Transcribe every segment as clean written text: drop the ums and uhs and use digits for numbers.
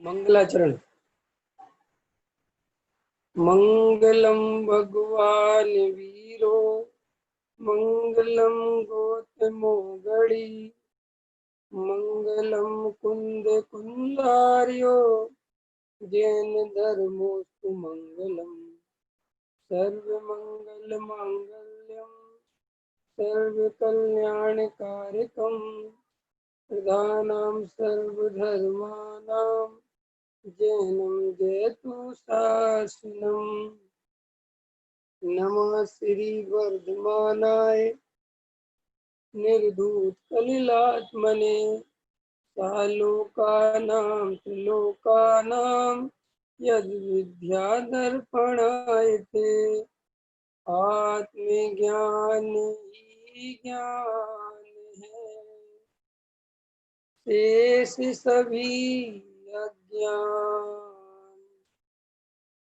मंगलाचरण। मंगलम भगवान वीरो मंगलम गौतमोगड़ी मंगलम कुंद कुंदार्यो जैन धर्मोस्तु मंगलम सर्व मंगल मांगल्यम सर्व कल्याण कारकम प्रधानाम सर्वधर्मानां जैनम जयतु शासनम। नमः श्री वर्धमानाय निर्धूत कलिलात्मने सालोकानां त्रिलोकानां यद विद्यादर्पणाय ते आत्मज्ञान ही ज्ञान है, शेष सभी अज्ञान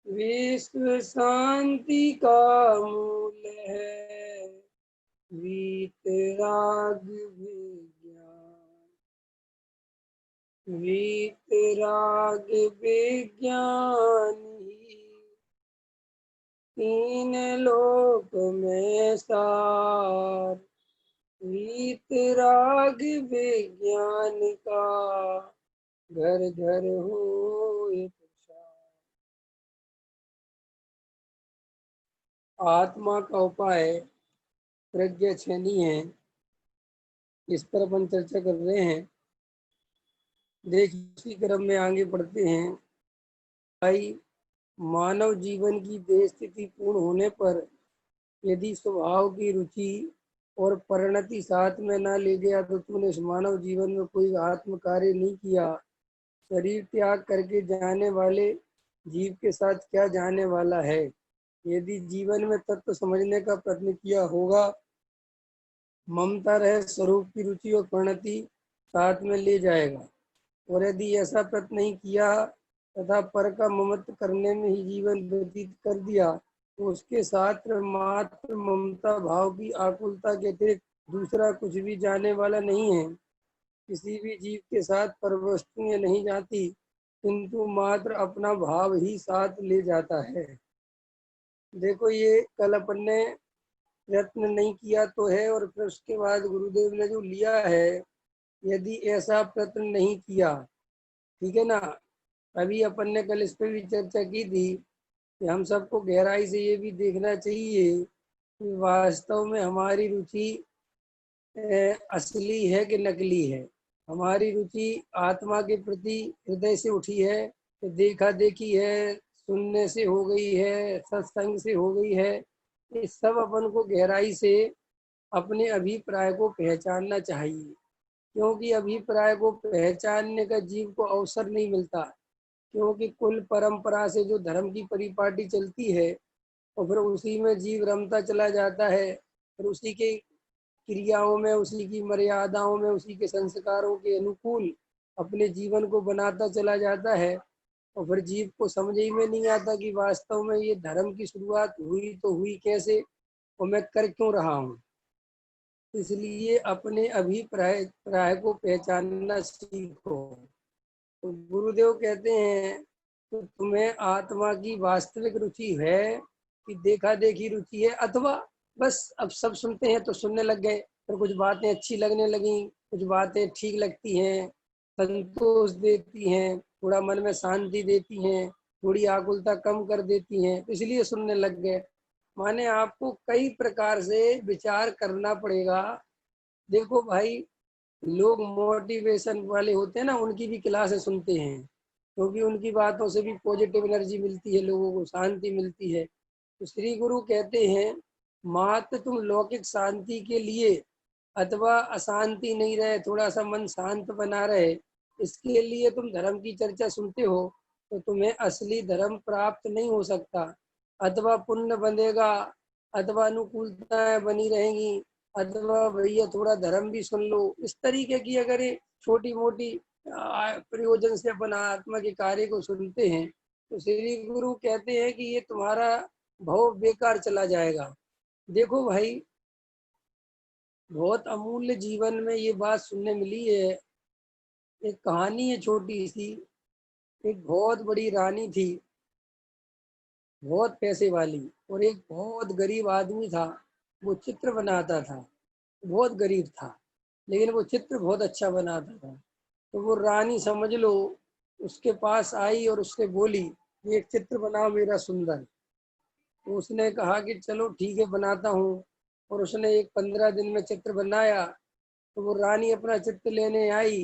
विश्व शांति का मूल है, वीतराग विज्ञान वीतराग विज्ञान ही तीन लोक में सार, वीतराग विज्ञान का घर घर होए प्रसार। आत्मा का उपाय प्रज्ञा छेनी है, इस पर अपन चर्चा कर रहे हैं। देखिए इसी क्रम में आगे बढ़ते हैं। भाई मानव जीवन की देह स्थिति पूर्ण होने पर यदि स्वभाव की रुचि और परिणति साथ में ना ले गया तो तूने इस मानव जीवन में कोई आत्म कार्य नहीं किया। शरीर त्याग करके जाने वाले जीव के साथ क्या जाने वाला है। यदि जीवन में तत्व समझने का प्रयत्न किया होगा, ममता रहे स्वरूप की रुचि और परिणति साथ में ले जाएगा, और यदि ऐसा प्रयत्न नहीं किया तथा पर का ममत्व करने में ही जीवन व्यतीत कर दिया तो उसके साथ मात्र ममता भाव की आकुलता के अतिरिक्त दूसरा कुछ भी जाने वाला नहीं है। किसी भी जीव के साथ पर वस्तुएं नहीं जाती, किंतु मात्र अपना भाव ही साथ ले जाता है। देखो ये कल अपन ने प्रयत्न नहीं किया तो है, और फिर उसके बाद गुरुदेव ने जो लिया है, यदि ऐसा प्रयत्न नहीं किया, ठीक है ना। अभी अपन ने कल इस पर भी चर्चा की थी कि हम सबको गहराई से ये भी देखना चाहिए कि वास्तव में हमारी रुचि असली है कि नकली है। हमारी रुचि आत्मा के प्रति हृदय से उठी है, तो देखा देखी है, सुनने से हो गई है, सत्संग से हो गई है। इस सब अपन को गहराई से अपने अभिप्राय को पहचानना चाहिए, क्योंकि अभिप्राय को पहचानने का जीव को अवसर नहीं मिलता। क्योंकि कुल परंपरा से जो धर्म की परिपाटी चलती है और फिर उसी में जीव रमता चला जाता है, फिर उसी के क्रियाओं में, उसी की मर्यादाओं में, उसी के संस्कारों के अनुकूल अपने जीवन को बनाता चला जाता है, और फिर जीव को समझ ही में नहीं आता कि वास्तव में ये धर्म की शुरुआत हुई तो हुई कैसे और मैं कर क्यों रहा हूँ। इसलिए अपने अभिप्राय को पहचानना सीखो। तो गुरुदेव कहते हैं तो तुम्हें आत्मा की वास्तविक रुचि है कि देखा देखी रुचि है, अथवा बस अब सब सुनते हैं तो सुनने लग गए, फिर कुछ बातें अच्छी लगने लगी, कुछ बातें ठीक लगती हैं, संतोष देती हैं, थोड़ा मन में शांति देती हैं, थोड़ी आकुलता कम कर देती हैं, तो इसलिए सुनने लग गए। माने आपको कई प्रकार से विचार करना पड़ेगा। देखो भाई, लोग मोटिवेशन वाले होते हैं ना, उनकी भी क्लासें सुनते हैं, क्योंकि उनकी बातों से भी पॉजिटिव एनर्जी मिलती है, लोगों को शांति मिलती है। तो श्री गुरु कहते हैं मात्र तुम लौकिक शांति के लिए अथवा अशांति नहीं रहे, थोड़ा सा मन शांत बना रहे, इसके लिए तुम धर्म की चर्चा सुनते हो, तो तुम्हें असली धर्म प्राप्त नहीं हो सकता। अथवा पुण्य बनेगा, अथवा अनुकूलताएं बनी रहेंगी, अथवा भैया थोड़ा धर्म भी सुन लो, इस तरीके की अगर ये छोटी मोटी प्रयोजन से अपन आत्मा के कार्य को सुनते हैं, तो श्री गुरु कहते हैं कि ये तुम्हारा भव बेकार चला जाएगा। देखो भाई, बहुत अमूल्य जीवन में ये बात सुनने मिली है। एक कहानी है छोटी सी। एक बहुत बड़ी रानी थी, बहुत पैसे वाली, और एक बहुत गरीब आदमी था। वो चित्र बनाता था, बहुत गरीब था, लेकिन वो चित्र बहुत अच्छा बनाता था। तो वो रानी समझ लो उसके पास आई और उससे बोली, ये एक चित्र बनाओ मेरा सुंदर। तो उसने कहा कि चलो ठीक है बनाता हूँ। और उसने एक 15 दिन में चित्र बनाया। तो वो रानी अपना चित्र लेने आई।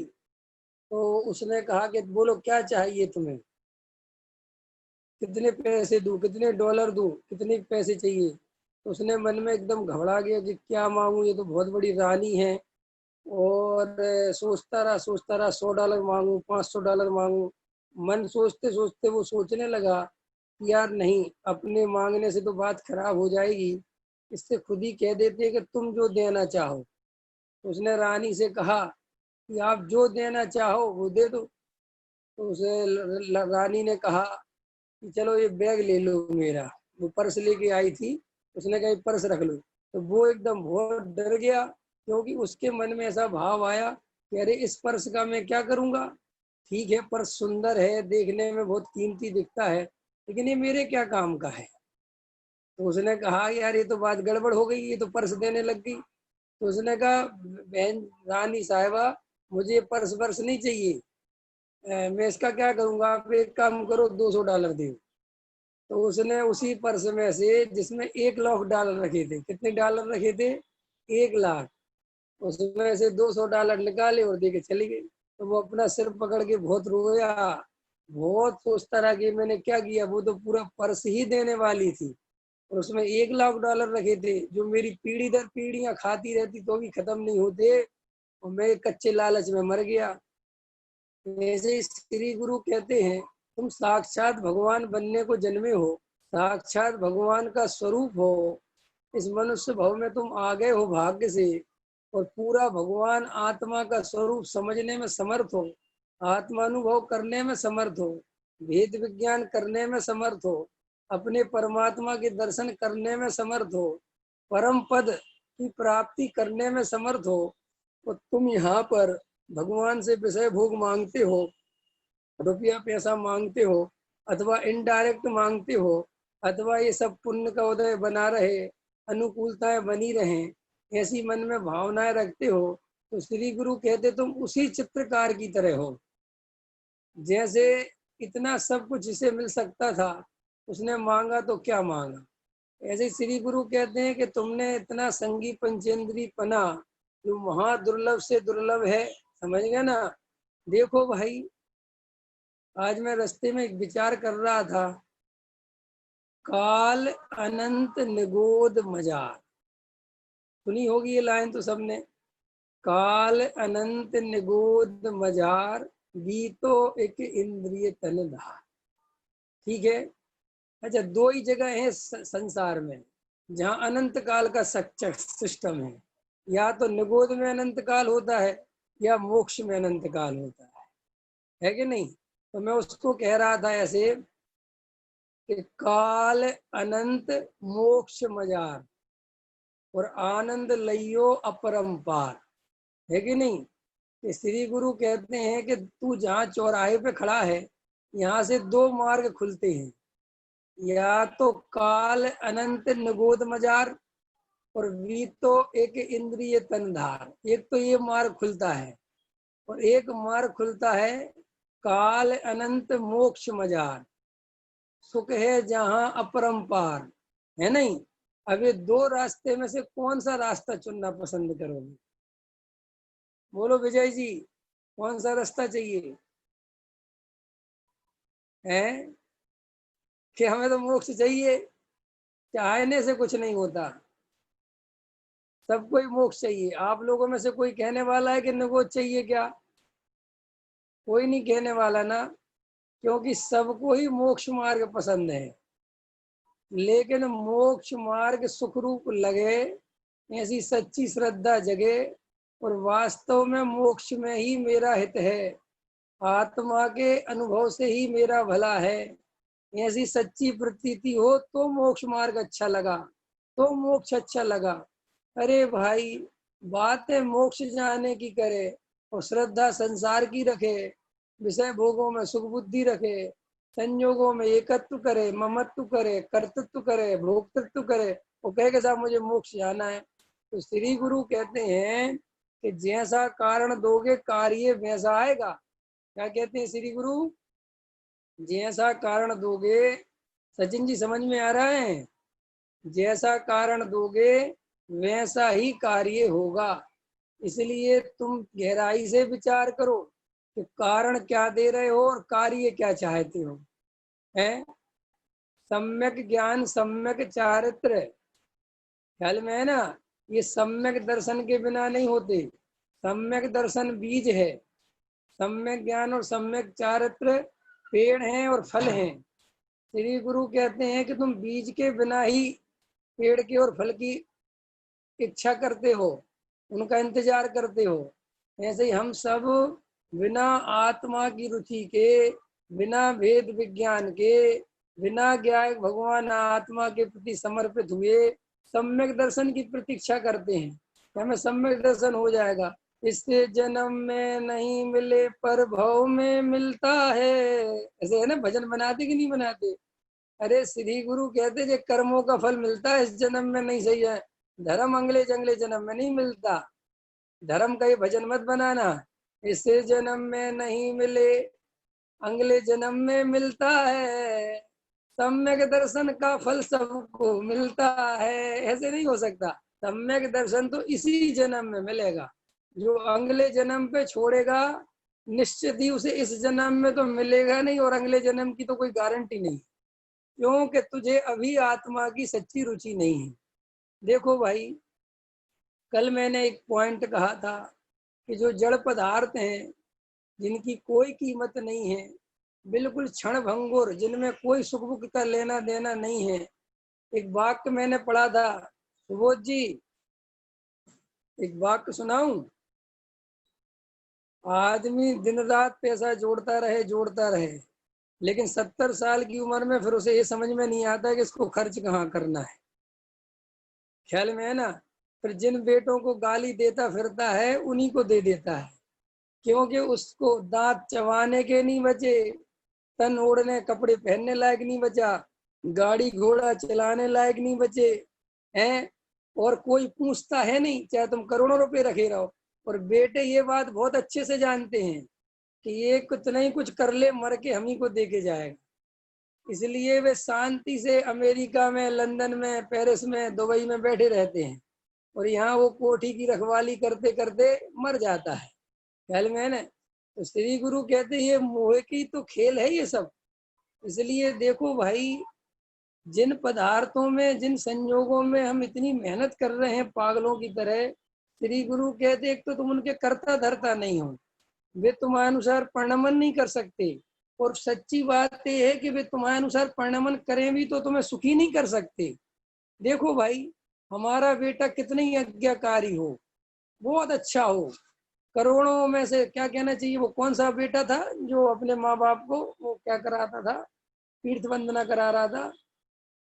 तो उसने कहा कि बोलो क्या चाहिए तुम्हें, कितने पैसे दूं, कितने डॉलर दूं, कितने पैसे चाहिए। तो उसने मन में एकदम घबरा गया कि क्या मांगू, ये तो बहुत बड़ी रानी है। और सोचता रहा, $100 मांगू, $500 मांगू। मन सोचते सोचते वो सोचने लगा कि यार नहीं, अपने मांगने से तो बात खराब हो जाएगी, इससे खुद ही कह देते हैं कि तुम जो देना चाहो। तो उसने रानी से कहा कि आप जो देना चाहो वो दे दो। तो उसे रानी ने कहा कि चलो ये बैग ले लो मेरा। वो पर्स लेके आई थी, उसने कहा ये पर्स रख लो। तो वो एकदम बहुत डर गया, क्योंकि उसके मन में ऐसा भाव आया कि अरे इस पर्स का मैं क्या करूंगा। ठीक है, पर्स सुंदर है, देखने में बहुत कीमती दिखता है, लेकिन ये मेरे क्या काम का है। तो उसने कहा यार ये तो बात गड़बड़ हो गई, ये तो पर्स देने लग गई। तो उसने कहा बहन रानी साहिबा, मुझे पर्स वर्स नहीं चाहिए। मैं इसका क्या करूंगा, आप एक काम करो, $200 दे। तो उसने उसी पर्स में से, जिसमें 1 लाख डॉलर रखे थे, कितने डॉलर रखे थे, 1 लाख, उसमें से $200 निकाले और दे के चली गई। तो वो अपना सिर पकड़ के बहुत रोया, बहुत सोचता रहा कि मैंने क्या किया। वो तो पूरा पर्स ही देने वाली थी, और उसमें $1 लाख रखे थे, जो मेरी पीढ़ी दर पीढ़ियां खाती रहती तो भी खत्म नहीं होते, और मैं कच्चे लालच में मर गया। वैसे ही श्री गुरु कहते हैं, तुम साक्षात भगवान बनने को जन्मे हो, साक्षात भगवान का स्वरूप हो। इस मनुष्य भव में तुम आ गए हो भाग्य से, और पूरा भगवान आत्मा का स्वरूप समझने में समर्थ हो, आत्मानुभव करने में समर्थ हो, भेद विज्ञान करने में समर्थ हो, अपने परमात्मा के दर्शन करने में समर्थ हो, परम पद की प्राप्ति करने में समर्थ हो। तो तुम यहाँ पर भगवान से विषय भोग मांगते हो, रुपया पैसा मांगते हो, अथवा इनडायरेक्ट मांगते हो, अथवा ये सब पुण्य का उदय बना रहे, अनुकूलताएं बनी रहे, ऐसी मन में भावनाएं रखते हो। तो श्री गुरु कहते तुम उसी चित्रकार की तरह हो। जैसे इतना सब कुछ इसे मिल सकता था, उसने मांगा तो क्या मांगा। ऐसे श्री गुरु कहते हैं कि तुमने इतना संगी पंचेंद्री पना, जो महा दुर्लभ से दुर्लभ है, समझ गए ना। देखो भाई, आज मैं रास्ते में एक विचार कर रहा था, काल अनंत निगोद मजार, सुनी होगी ये लाइन तो सबने। काल अनंत निगोद मजार, बीतो एक इंद्रिय तन धार। ठीक है। अच्छा, दो ही जगह है संसार में जहाँ अनंत काल का सिस्टम है। या तो निगोद में अनंत काल होता है, या मोक्ष में अनंत काल होता है कि नहीं। तो मैं उसको कह रहा था ऐसे कि काल अनंत मोक्ष मजार, और आनंद लइयो अपरंपार, है कि नहीं। कि श्री गुरु कहते हैं कि तू जहाँ चौराहे पे खड़ा है, यहाँ से दो मार्ग खुलते हैं, या तो काल अनंत निगोद मजार, और वी तो एक इंद्रिय तनधार। एक तो ये मार्ग खुलता है, और एक मार्ग खुलता है काल अनंत मोक्ष मजार, सुख है जहाँ अपरंपार, है नहीं। अब ये दो रास्ते में से कौन सा रास्ता चुनना पसंद करोगे, बोलो विजय जी, कौन सा रास्ता चाहिए है। कि हमें तो मोक्ष चाहिए, चाहने से कुछ नहीं होता, सबको ही मोक्ष चाहिए। आप लोगों में से कोई कहने वाला है कि निगोद चाहिए क्या, कोई नहीं कहने वाला ना, क्योंकि सबको ही मोक्ष मार्ग पसंद है। लेकिन मोक्ष मार्ग सुखरूप लगे, ऐसी सच्ची श्रद्धा जगे, और वास्तव में मोक्ष में ही मेरा हित है, आत्मा के अनुभव से ही मेरा भला है, ऐसी सच्ची प्रतीति हो तो मोक्ष मार्ग अच्छा लगा, तो मोक्ष अच्छा लगा। अरे भाई, बातें मोक्ष जाने की करे और श्रद्धा संसार की रखे, विषय भोगों में सुख बुद्धि रखे, संयोगों में एकत्व करे, ममत्व करे, कर्तृत्व करे, भोक्तृत्व करे, वो कहेगा साहब मुझे मोक्ष जाना है। तो श्री गुरु कहते हैं कि जैसा कारण दोगे कार्य वैसा आएगा। क्या कहते हैं श्री गुरु? जैसा कारण दोगे, सचिन जी समझ में आ रहा है? जैसा कारण दोगे वैसा ही कार्य होगा। इसलिए तुम गहराई से विचार करो कि कारण क्या दे रहे हो और कार्य क्या चाहते हो। है सम्यक ज्ञान सम्यक चारित्र, ख्याल में है ना? ये सम्यक दर्शन के बिना नहीं होते। सम्यक दर्शन बीज है, सम्यक ज्ञान और सम्यक चारित्र पेड़ हैं और फल हैं। श्री गुरु कहते हैं कि तुम बीज के बिना ही पेड़ के और फल की इच्छा करते हो, उनका इंतजार करते हो। ऐसे ही हम सब बिना आत्मा की रुचि के, बिना भेद विज्ञान के, बिना ज्ञान भगवान आत्मा के प्रति समर्पित हुए सम्यक दर्शन की प्रतीक्षा करते हैं। हमें सम्यक दर्शन हो जाएगा। इससे जन्म में नहीं मिले पर भव में मिलता है। ऐसे है ना, भजन बनाते कि नहीं बनाते? अरे श्री गुरु कहते जो कर्मों का फल मिलता है इस जन्म में, नहीं सही है। धर्म अगले जंगले जन्म में नहीं मिलता। धर्म का ये भजन मत बनाना, इस जन्म में नहीं मिले अगले जन्म में मिलता है, सम्यक दर्शन का फल सबको मिलता है। ऐसे नहीं हो सकता। सम्यक दर्शन तो इसी जन्म में मिलेगा। जो अगले जन्म पे छोड़ेगा निश्चित ही उसे इस जन्म में तो मिलेगा नहीं, और अगले जन्म की तो कोई गारंटी नहीं, क्योंकि तुझे अभी आत्मा की सच्ची रुचि नहीं है। देखो भाई, कल मैंने एक पॉइंट कहा था कि जो जड़ पदार्थ हैं जिनकी कोई कीमत नहीं है, बिल्कुल क्षण भंगुर, जिनमें कोई सुख दुख का लेना देना नहीं है। एक वाक्य मैंने पढ़ा था, सुबोध जी एक वाक्य सुनाऊं? आदमी दिन रात पैसा जोड़ता रहे, लेकिन 70 साल की उम्र में फिर उसे ये समझ में नहीं आता कि इसको खर्च कहाँ करना है। ख्याल में है ना? फिर जिन बेटों को गाली देता फिरता है उन्हीं को दे देता है, क्योंकि उसको दांत चबाने के नहीं बचे, तन ओढ़ने कपड़े पहनने लायक नहीं बचा, गाड़ी घोड़ा चलाने लायक नहीं बचे हैं, और कोई पूछता है नहीं, चाहे तुम करोड़ों रुपए रखे रहो। और बेटे ये बात बहुत अच्छे से जानते हैं कि ये कुछ नहीं कुछ कर ले, मर के हम ही को दे के जाएगा। इसलिए वे शांति से अमेरिका में, लंदन में, पेरिस में, दुबई में बैठे रहते हैं, और यहाँ वो कोठी की रखवाली करते करते मर जाता है। ख्याल में है ना? तो श्री गुरु कहते हैं ये मोह की तो खेल है ये सब। इसलिए देखो भाई, जिन पदार्थों में, जिन संयोगों में हम इतनी मेहनत कर रहे हैं पागलों की तरह, श्री गुरु कहते एक तो तुम उनके कर्ता धर्ता नहीं हो, वे तुम्हारे अनुसार परिणमन नहीं कर सकते, और सच्ची बात यह है कि वे तुम्हारे अनुसार परिणमन करें भी तो तुम्हें सुखी नहीं कर सकते। देखो भाई, हमारा बेटा कितने ही आज्ञाकारी हो, बहुत अच्छा हो, करोड़ों में से क्या कहना चाहिए, वो कौन सा बेटा था जो अपने माँ बाप को वो क्या कराता था, तीर्थ वंदना करा रहा था,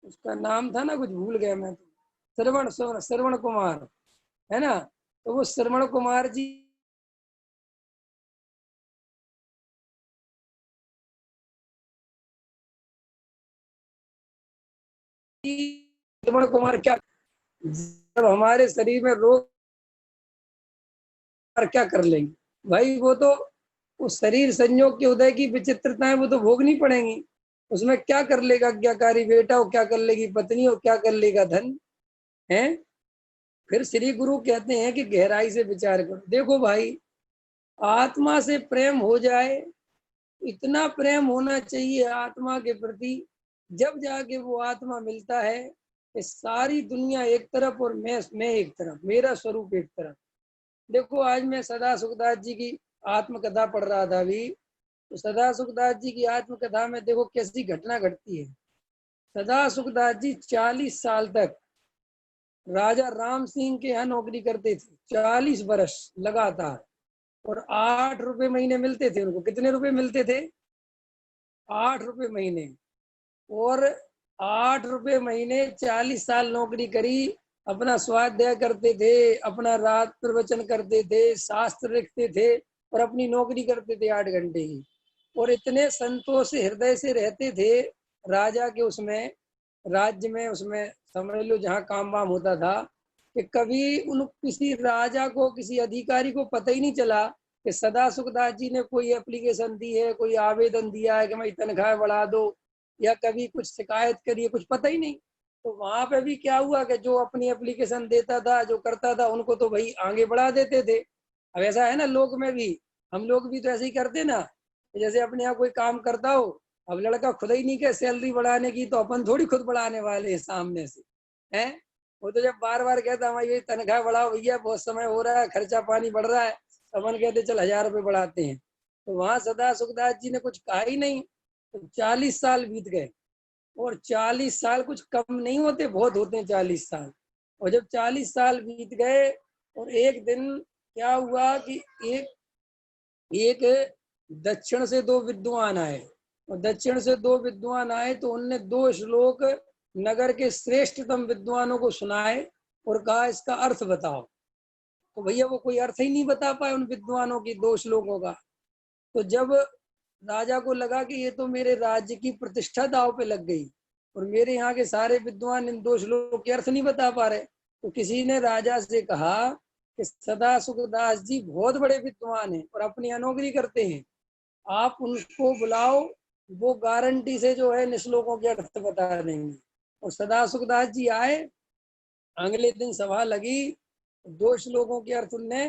उसका नाम था ना, कुछ भूल गया मैं तो, श्रवण कुमार, है ना? तो वो श्रवण कुमार जी श्रवण कुमार क्या, जब हमारे शरीर में रोग क्या कर लेंगे भाई? वो तो उस शरीर संयोग के उदय की विचित्रताएं वो तो भोगनी पड़ेंगी। उसमें क्या कर लेगा आज्ञाकारी बेटा, और क्या कर लेगी पत्नी, और क्या कर लेगा धन है? फिर श्री गुरु कहते हैं कि गहराई से विचार करो। देखो भाई, आत्मा से प्रेम हो जाए, इतना प्रेम होना चाहिए आत्मा के प्रति, जब जाके वो आत्मा मिलता है कि सारी दुनिया एक तरफ और मैं एक तरफ, मेरा स्वरूप एक तरफ। देखो आज मैं सदा सुखदास जी की आत्मकथा पढ़ रहा था अभी, तो सदा सुखदास जी की आत्मकथा में देखो कैसी घटना घटती है। सदा सुखदास जी 40 साल तक राजा राम सिंह के यहाँ नौकरी करते थे, 40 वर्ष लगातार, और 8 रुपए महीने मिलते थे उनको। कितने रुपए मिलते थे? 8 रुपए महीने। और 8 रुपए महीने 40 साल नौकरी करी, अपना स्वाध्याय करते थे, अपना रात प्रवचन करते थे, शास्त्र लिखते थे, और अपनी नौकरी करते थे 8 घंटे की, और इतने संतोष हृदय से रहते थे राजा के उसमें, राज्य में, उसमें समझ लो जहाँ काम वाम होता था, कि कभी उन किसी राजा को, किसी अधिकारी को पता ही नहीं चला कि सदा सुखदास जी ने कोई एप्लीकेशन दी है, कोई आवेदन दिया है कि मैं तनख्वाह बढ़ा दो, या कभी कुछ शिकायत करी है, कुछ पता ही नहीं। तो वहां पे भी क्या हुआ कि जो अपनी एप्लीकेशन देता था, जो करता था, उनको तो भाई आगे बढ़ा देते थे। अब ऐसा है ना, लोग में भी, हम लोग भी तो ऐसे ही करते ना, जैसे अपने यहाँ कोई काम करता हो, अब लड़का खुद ही नहीं के सैलरी बढ़ाने की, तो अपन थोड़ी खुद बढ़ाने वाले हैं सामने से, हैं। वो तो जब बार बार कहता हमारी ये तनख्वाह बढ़ाओ भैया, बहुत समय हो रहा है, खर्चा पानी बढ़ रहा है, अपन कहते चल 1000 रुपये बढ़ाते हैं। तो वहां सदा सुखदास जी ने कुछ कहा ही नहीं। तो 40 साल बीत गए, और 40 साल कुछ कम नहीं होते, बहुत होते हैं 40 साल। और जब 40 साल बीत गए, और एक दिन क्या हुआ कि एक एक दक्षिण से 2 विद्वान आए, और दक्षिण से 2 विद्वान आए तो उनने 2 श्लोक नगर के श्रेष्ठतम विद्वानों को सुनाए, और कहा इसका अर्थ बताओ। तो भैया वो कोई अर्थ ही नहीं बता पाए उन विद्वानों की 2 श्लोकों का। तो जब राजा को लगा कि ये तो मेरे राज्य की प्रतिष्ठा दांव पे लग गई, और मेरे यहाँ के सारे विद्वान इन 2 श्लोक के अर्थ नहीं बता पा रहे, तो किसी ने राजा से कहा कि सदा सुखदास जी बहुत बड़े विद्वान हैं और अपनी अनोखरी करते हैं, आप उनको बुलाओ, वो गारंटी से जो है इन श्लोकों के अर्थ बता देंगे। और सदा सुखदास जी आए, अगले दिन सभा लगी, 2 श्लोकों के अर्थ उनने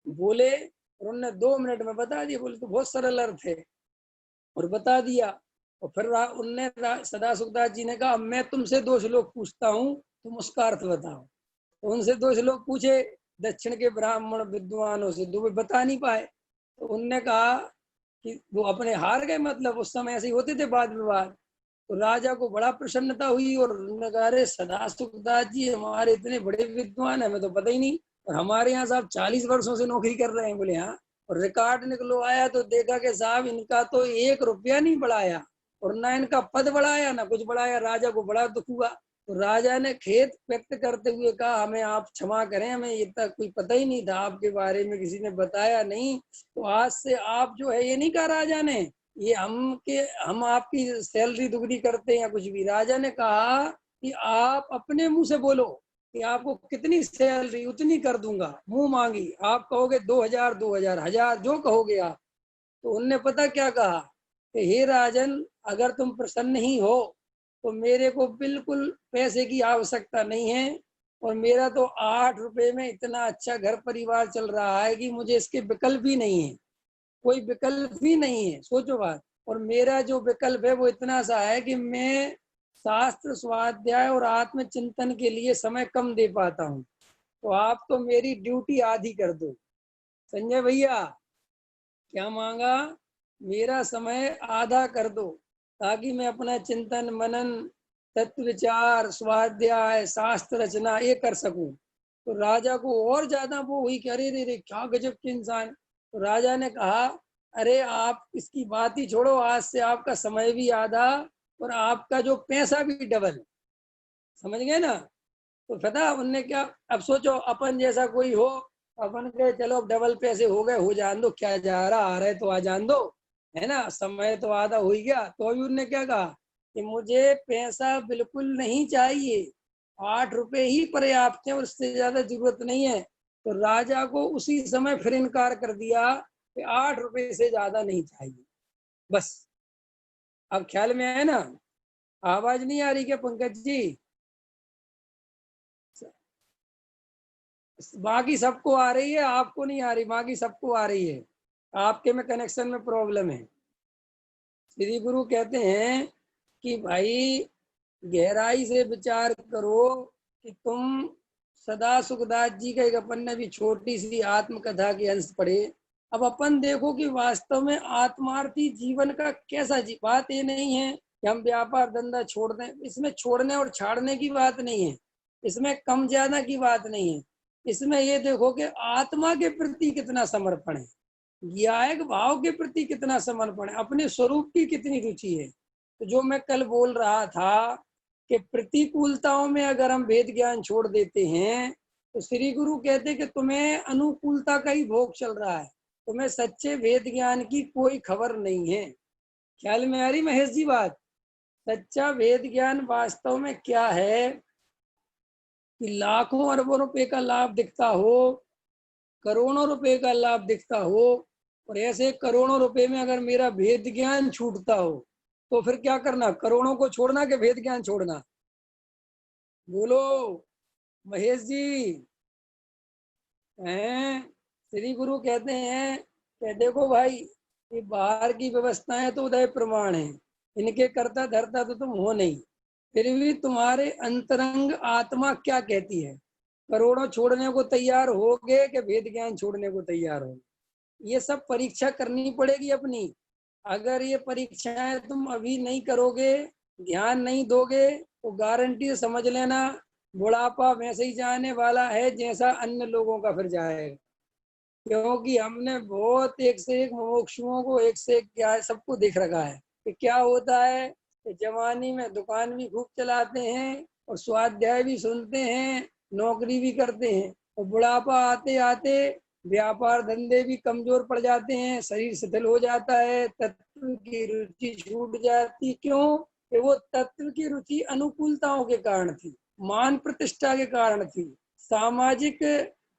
बोले, और उनने 2 मिनट में बता दिया। बोले तो बहुत सरल अर्थ है, और बता दिया। और फिर उनने सदा सुखदास जी ने कहा, मैं तुमसे 2 श्लोक पूछता हूँ, तुम उसका अर्थ बताओ। तो उनसे 2 श्लोक पूछे दक्षिण के ब्राह्मण विद्वानों से, दो बता नहीं पाए। तो उनने कहा कि वो अपने हार गए, मतलब उस समय ऐसे ही होते थे वाद विवाद। तो राजा को बड़ा प्रसन्नता हुई, और उन्होंने कहा, अरे सदा सुखदास जी हमारे इतने बड़े विद्वान है, हमें तो पता ही नहीं, और हमारे यहाँ साहब 40 वर्षों से नौकरी कर रहे हैं। बोले हाँ। और रिकॉर्ड निकलो आया तो देखा कि साहब इनका तो 1 रुपया नहीं बढ़ाया, और ना इनका पद बढ़ाया, ना कुछ बढ़ाया। राजा को बड़ा दुख हुआ। तो राजा ने खेद व्यक्त करते हुए कहा, हमें आप क्षमा करें, हमें ये तक कोई पता ही नहीं था आपके बारे में, किसी ने बताया नहीं। तो आज से आप जो है, ये नहीं कहा राजा ने, ये हम आपकी सैलरी दुगनी करते हैं या कुछ भी। राजा ने कहा कि आप अपने मुंह से बोलो कि आपको कितनी सैलरी, उतनी कर दूंगा, मुंह मांगी। आप कहोगे 2000, 2000, 1000, जो कहोगे आप। तो उनने पता क्या कहा कि हे राजन, अगर तुम प्रसन्न ही हो तो मेरे को बिल्कुल पैसे की आवश्यकता नहीं है, और मेरा तो 8 रुपए में इतना अच्छा घर परिवार चल रहा है कि मुझे इसके विकल्प ही नहीं है, कोई विकल्प ही नहीं है, सोचो बात। और मेरा जो विकल्प है वो इतना सा है कि मैं शास्त्र स्वाध्याय और आत्मचिंतन के लिए समय कम दे पाता हूँ। तो आप तो मेरी ड्यूटी आधी कर दो। संजय भैया क्या मांगा, मेरा समय आधा कर दो, ताकि मैं अपना चिंतन मनन, तत्व विचार, स्वाध्याय, शास्त्र रचना ये कर सकूं। तो राजा को और ज्यादा वो हुई कि अरे रे रे, क्या गजब के इंसान। तो राजा ने कहा, अरे आप इसकी बात ही छोड़ो, आज से आपका समय भी आधा, और आपका जो पैसा भी डबल। समझ गए ना। तो पता उनने क्या, अब सोचो अपन जैसा कोई हो, अपन के चलो अब डबल पैसे हो गए, हो जान दो, क्या जा रहा आ रहे तो आ जान दो, है ना, समय तो आधा हो ही गया। तो अभी उनने क्या कहा कि मुझे पैसा बिल्कुल नहीं चाहिए, 8 रुपए ही पर्याप्त है, और उससे ज्यादा जरूरत नहीं है। तो राजा को उसी समय फिर इनकार कर दिया कि 8 रुपए से ज्यादा नहीं चाहिए, बस। अब ख्याल में आया ना। आवाज नहीं आ रही क्या पंकज जी? बाकी सबको आ रही है, आपको नहीं आ रही, बाकी सबको आ रही है, आपके में कनेक्शन में प्रॉब्लम है। श्री गुरु कहते हैं कि भाई गहराई से विचार करो कि तुम सदा सुखदास जी का एक अपन ने भी छोटी सी आत्मकथा के अंश पढ़े। अब अपन देखो कि वास्तव में आत्मार्थी जीवन का कैसा बात ये नहीं है कि हम व्यापार धंधा छोड़ दें, इसमें छोड़ने और छाड़ने की बात नहीं है, इसमें कम ज्यादा की बात नहीं है। इसमें ये देखो कि आत्मा के प्रति कितना समर्पण है, ज्ञायक भाव के प्रति कितना समर्पण है, अपने स्वरूप की कितनी रुचि है। तो जो मैं कल बोल रहा था कि प्रतिकूलताओं में अगर हम वेद ज्ञान छोड़ देते हैं, तो श्री गुरु कहते कि तुम्हें अनुकूलता का ही भोग चल रहा है, तुम्हें सच्चे वेद ज्ञान की कोई खबर नहीं है। ख्याल में आ रही महेश जी बात? सच्चा वेद ज्ञान वास्तव में क्या है कि लाखों अरबों रुपए का लाभ दिखता हो, करोड़ों रुपए का लाभ दिखता हो, और ऐसे करोड़ों रुपए में अगर मेरा वेद ज्ञान छूटता हो तो फिर क्या करना? करोड़ों को छोड़ना कि वेद ज्ञान छोड़ना? बोलो महेश जी। हैं? श्री गुरु कहते हैं कि देखो भाई, ये बाहर की व्यवस्थाएं तो उदय प्रमाण है, इनके करता धरता तो तुम हो नहीं, फिर भी तुम्हारे अंतरंग आत्मा क्या कहती है? करोड़ों छोड़ने को तैयार होगे कि वेद ज्ञान छोड़ने को तैयार हो? ये सब परीक्षा करनी पड़ेगी अपनी। अगर ये परीक्षाएं तुम अभी नहीं करोगे, ध्यान नहीं दोगे, तो गारंटी से समझ लेना बुढ़ापा वैसे ही जाने वाला है जैसा अन्य लोगों का फिर जाएगा। क्योंकि हमने बहुत एक से एक मुमुक्षुओं को, एक से एक क्या सबको देख रखा है कि क्या होता है कि जवानी में दुकान भी खूब चलाते हैं और स्वाध्याय भी सुनते हैं, नौकरी भी करते हैं, और बुढ़ापा आते आते व्यापार धंधे भी कमजोर पड़ जाते हैं, शरीर शिथिल हो जाता है, तत्व की रुचि छूट जाती। क्यों? कि वो तत्व की रुचि अनुकूलताओं के कारण थी, मान प्रतिष्ठा के कारण थी, सामाजिक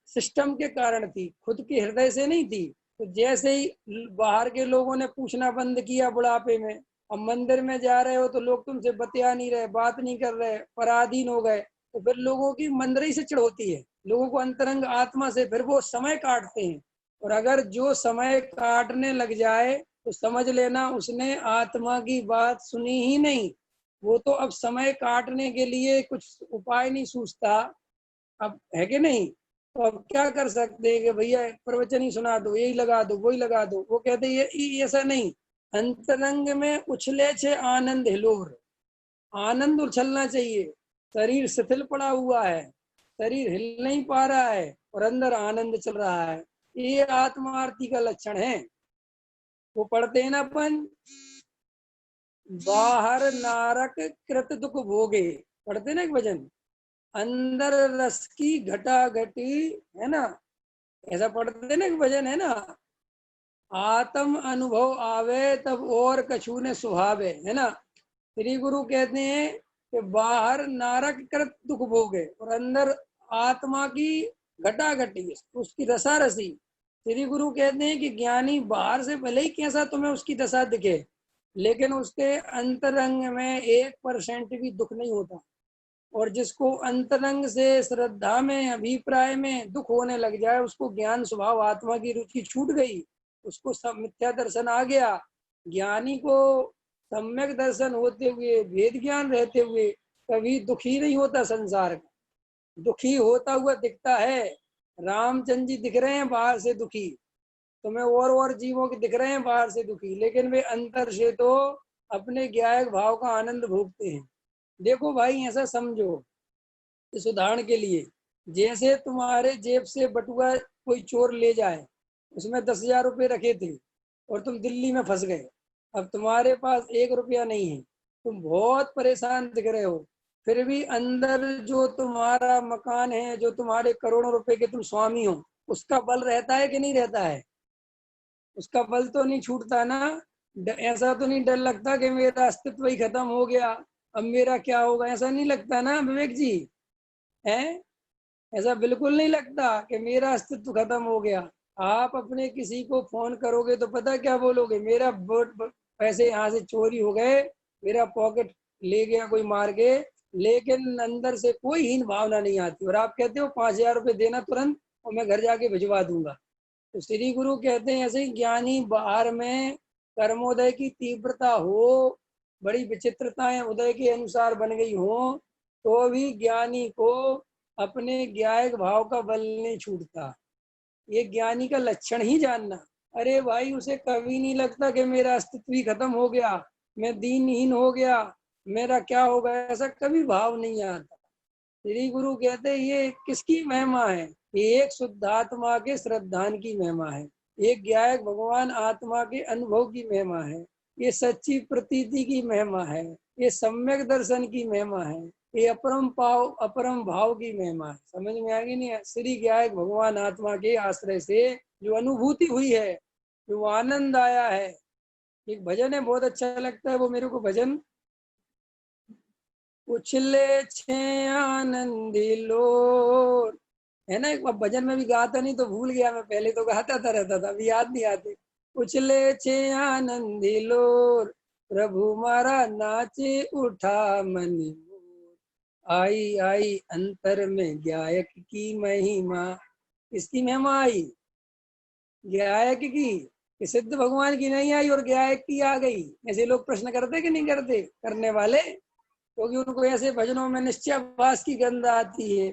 सिस्टम के कारण थी, खुद के हृदय से नहीं थी। तो जैसे ही बाहर के लोगों ने पूछना बंद किया बुढ़ापे में, अब मंदिर में जा रहे हो तो लोग तुमसे बतिया नहीं रहे, बात नहीं कर रहे, पराधीन हो गए, तो फिर लोगों की मंदरई से चिढ़ होती है, लोगों को अंतरंग आत्मा से फिर वो समय काटते हैं। और अगर जो समय काटने लग जाए तो समझ लेना उसने आत्मा की बात सुनी ही नहीं। वो तो अब समय काटने के लिए कुछ उपाय नहीं सूझता, अब है कि नहीं? तो अब क्या कर सकते हैं कि भैया प्रवचन ही सुना दो, यही लगा दो, वही लगा दो। वो कहते हैं ये ऐसा नहीं, अंतरंग में उछले छे आनंद हिलोर, आनंद उछलना चाहिए। शरीर शिथिल पड़ा हुआ है, शरीर हिल नहीं पा रहा है और अंदर आनंद चल रहा है, ये आत्मा आरती का लक्षण है। वो पढ़ते हैं ना अपन, बाहर नारक कृत दुख भोगे, पढ़ते ना एक भजन, अंदर रस की घटा घटी, है ना? ऐसा पढ़ते ना एक भजन है ना, आत्म अनुभव आवे तब और कछु ने सुहावे, है ना? श्री गुरु कहते हैं कि बाहर नारक कृत दुख भोगे और अंदर आत्मा की घटा घटी, उसकी रसा रसी। श्री गुरु कहते हैं कि ज्ञानी बाहर से भले ही कैसा तुम्हें उसकी दशा दिखे, लेकिन उसके अंतरंग में 1% भी दुख नहीं होता। और जिसको अंतरंग से श्रद्धा में, अभिप्राय में दुख होने लग जाए, उसको ज्ञान स्वभाव आत्मा की रुचि छूट गई, उसको सब मिथ्या दर्शन आ गया। ज्ञानी को सम्यक दर्शन होते हुए, वेद ज्ञान रहते हुए कभी दुखी नहीं होता। संसार का दुखी होता हुआ दिखता है, रामचंद्र जी दिख रहे हैं बाहर से दुखी, तुम्हें और जीवों के दिख रहे हैं बाहर से दुखी, लेकिन वे अंतर से तो अपने ज्ञायक भाव का आनंद भोगते हैं। देखो भाई, ऐसा समझो, इस उदाहरण के लिए, जैसे तुम्हारे जेब से बटुआ कोई चोर ले जाए, उसमें 10,000 रुपये रखे थे और तुम दिल्ली में फंस गए, अब तुम्हारे पास 1 रुपया नहीं है, तुम बहुत परेशान दिख रहे हो, फिर भी अंदर जो तुम्हारा मकान है, जो तुम्हारे करोड़ों रुपए के तुम स्वामी हो, उसका बल रहता है कि नहीं रहता है? उसका बल तो नहीं छूटता ना। ऐसा तो नहीं डर लगता कि मेरा अस्तित्व ही खत्म हो गया, अब मेरा क्या होगा? ऐसा नहीं लगता ना विवेक जी? है? ऐसा बिल्कुल नहीं लगता कि मेरा अस्तित्व खत्म हो गया। आप अपने किसी को फोन करोगे तो पता क्या बोलोगे? मेरा पैसे यहाँ से चोरी हो गए, मेरा पॉकेट ले गया कोई मार के, लेकिन अंदर से कोई हीन भावना नहीं आती, और आप कहते हो 5,000 रुपये देना तुरंत और मैं घर जाके भिजवा दूंगा। तो श्री गुरु कहते हैं ऐसे ही ज्ञानी बाहर में कर्मोदय की तीव्रता हो, बड़ी विचित्रताएं उदय के अनुसार बन गई हो, तो भी ज्ञानी को अपने ज्ञायक भाव का बल नहीं छूटता। ये ज्ञानी का लक्षण ही जानना। अरे भाई, उसे कभी नहीं लगता कि मेरा अस्तित्व ही खत्म हो गया, मैं दीनहीन हो गया, मेरा क्या होगा, ऐसा कभी भाव नहीं आता। श्री गुरु कहते हैं ये किसकी महिमा है? ये एक शुद्ध आत्मा के श्रद्धान की महिमा है, एक ज्ञायक भगवान आत्मा के अनुभव की महिमा है, ये सच्ची प्रतीति की महिमा है, ये सम्यक दर्शन की महिमा है, ये अपरम भाव की महिमा है। समझ में आ गई नहीं? श्री ज्ञायक भगवान आत्मा के आश्रय से जो अनुभूति हुई है, जो आनंद आया है। एक भजन है बहुत अच्छा लगता है वो मेरे को भजन, उछले छे आनंदी लोर, है ना? एक भजन में भी गाता नहीं तो भूल गया मैं, पहले तो गाता था रहता था, अभी याद नहीं आते। उछले छे आनंदी लोर, प्रभु मारा नाचे उठा मन मोर, आई आई अंतर में गायक की महिमा। इसकी महिमा आई गायक की, कि सिद्ध भगवान की नहीं आई और गायक की आ गई। ऐसे लोग प्रश्न करते कि नहीं करते? करने वाले, क्योंकि उनको ऐसे भजनों में निश्चयाभास की गंध आती है।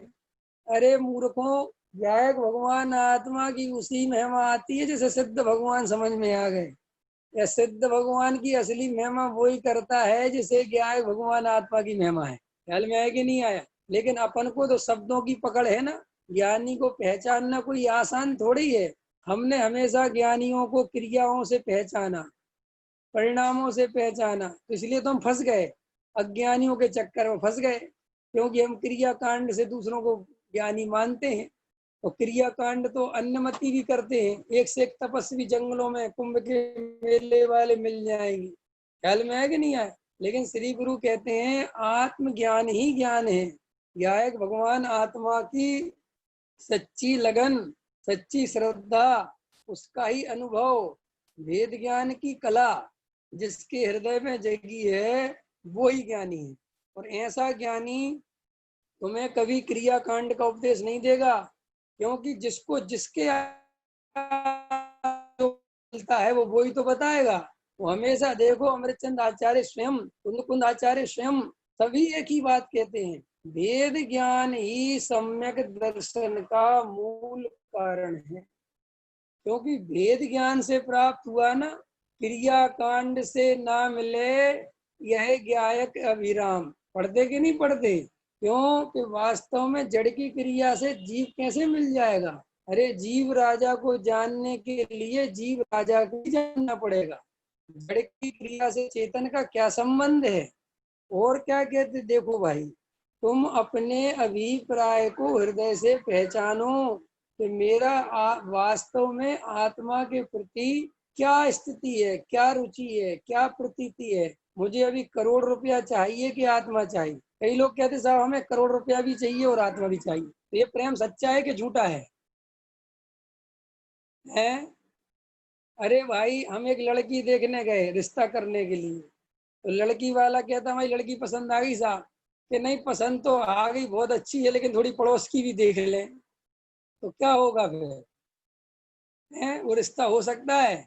अरे मूर्खों, गायक भगवान आत्मा की उसी महिमा आती है जैसे सिद्ध भगवान समझ में आ गए। या सिद्ध भगवान की असली महिमा वही करता है जिसे गायक भगवान आत्मा की महिमा है। ख्याल में आया कि नहीं आया? लेकिन अपन को तो शब्दों की पकड़ है ना। ज्ञानी को पहचानना कोई आसान थोड़ी है। हमने हमेशा ज्ञानियों को क्रियाओं से पहचाना, परिणामों से पहचाना, तो इसलिए तो हम फंस गए, अज्ञानियों के चक्कर में फंस गए। क्योंकि हम क्रिया कांड से दूसरों को ज्ञानी मानते हैं। और क्रिया कांड तो अन्नमति भी करते हैं। एक से एक तपस्वी जंगलों में कुंभ के मेले वाले मिल जाएंगे। ख्याल में आया कि नहीं आया? लेकिन श्री गुरु कहते हैं आत्मज्ञान ही ज्ञान है। गायक भगवान आत्मा की सच्ची लगन, सच्ची श्रद्धा, उसका ही अनुभव, वेद ज्ञान की कला जिसके हृदय में जगी है वो ही ज्ञानी है। और ऐसा ज्ञानी तुम्हें कभी क्रिया कांड का उपदेश नहीं देगा, क्योंकि जिसको जिसके मिलता है वो वही तो बताएगा। वो हमेशा देखो, अमृतचंद आचार्य स्वयं, कुंद आचार्य स्वयं सभी एक ही बात कहते हैं, वेद ज्ञान ही सम्यक दर्शन का मूल कारण है। क्योंकि वेद ज्ञान से प्राप्त हुआ ना, क्रिया कांड से ना मिले यह ज्ञायक अभिराम। पढ़ते कि नहीं पढ़ते? क्यों कि वास्तव में जड़ की क्रिया से जीव कैसे मिल जाएगा? अरे जीव राजा को जानने के लिए जीव राजा को जानना पड़ेगा। जड़ की क्रिया से चेतन का क्या संबंध है? और क्या कहते, देखो भाई, तुम अपने अभिप्राय को हृदय से पहचानो कि मेरा वास्तव में आत्मा के प्रति क्या स्थिति है, क्या रुचि है, क्या प्रतीति है। मुझे अभी करोड़ रुपया चाहिए कि आत्मा चाहिए? कई लोग कहते साहब हमें करोड़ रुपया भी चाहिए और आत्मा भी चाहिए। तो ये प्रेम सच्चा है कि झूठा है? हैं? अरे भाई, हम एक लड़की देखने गए रिश्ता करने के लिए, तो लड़की वाला कहता भाई लड़की पसंद आ गई साहब, कि नहीं पसंद तो आ गई, बहुत अच्छी है, लेकिन थोड़ी पड़ोस की भी देख लें। तो क्या होगा फिर? है वो रिश्ता हो सकता है?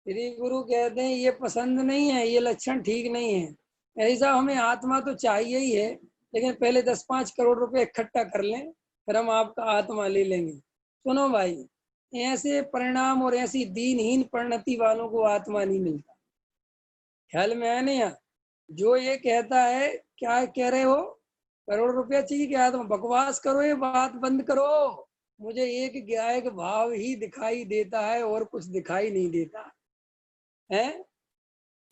श्री गुरु कहते हैं ये पसंद नहीं है, ये लक्षण ठीक नहीं है। ऐसा हमें आत्मा तो चाहिए ही है, लेकिन पहले 10-5 करोड़ रुपए इकट्ठा कर लें, फिर हम आपका आत्मा ले लेंगे। सुनो भाई, ऐसे परिणाम और ऐसी दीनहीन परिणति वालों को आत्मा नहीं मिलता। ख्याल में आया नहीं? जो ये कहता है, क्या कह रहे हो, करोड़ रुपया चाहिए क्या? तुम बकवास करो, ये बात बंद करो। मुझे एक गायक भाव ही दिखाई देता है और कुछ दिखाई नहीं देता है।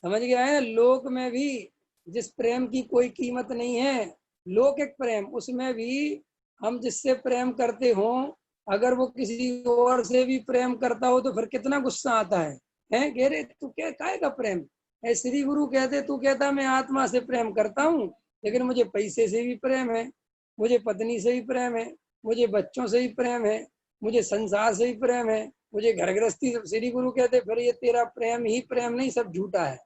समझ गया है? लोक में भी जिस प्रेम की कोई कीमत नहीं है, लौकिक प्रेम, उसमें भी हम जिससे प्रेम करते हो, अगर वो किसी और से भी प्रेम करता हो तो फिर कितना गुस्सा आता है कह रहे तू क्या काय का प्रेम है? श्री गुरु कहते, तू कहता मैं आत्मा से प्रेम करता हूँ, लेकिन मुझे पैसे से भी प्रेम है, मुझे पत्नी से भी प्रेम है, मुझे बच्चों से भी प्रेम है, मुझे संसार से भी प्रेम है, मुझे घर गृहस्थी। श्री गुरु कहते फिर ये तेरा प्रेम ही प्रेम नहीं, सब झूठा है,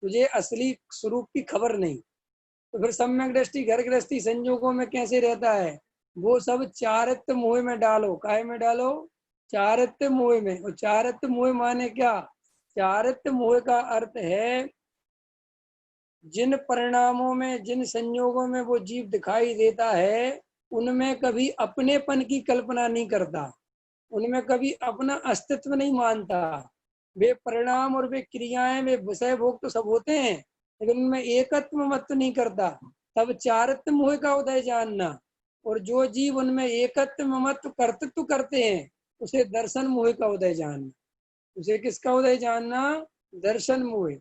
तुझे असली स्वरूप की खबर नहीं। तो फिर सम्यक दृष्टि घर गृहस्थी संजोगों में कैसे रहता है? वो सब चारित्य मोह में डालो। काय में डालो? चारित्य मोह में। और चारित्य मोह माने क्या? चारित्य मोह का अर्थ है जिन परिणामों में, जिन संयोगों में वो जीव दिखाई देता है, उनमें कभी अपनेपन की कल्पना नहीं करता, उनमें कभी अपना अस्तित्व नहीं मानता। वे परिणाम और वे क्रियाएं, वे विषय भोग तो सब होते हैं, लेकिन उनमें एकत्व मत नहीं करता। तब चारित्य मोह का उदय जानना। और जो जीव उनमें एकत्व मत कर्तृत्व करते हैं, उसे दर्शन मोह का उदय जानना। उसे किसका उदय जानना? दर्शन मोह।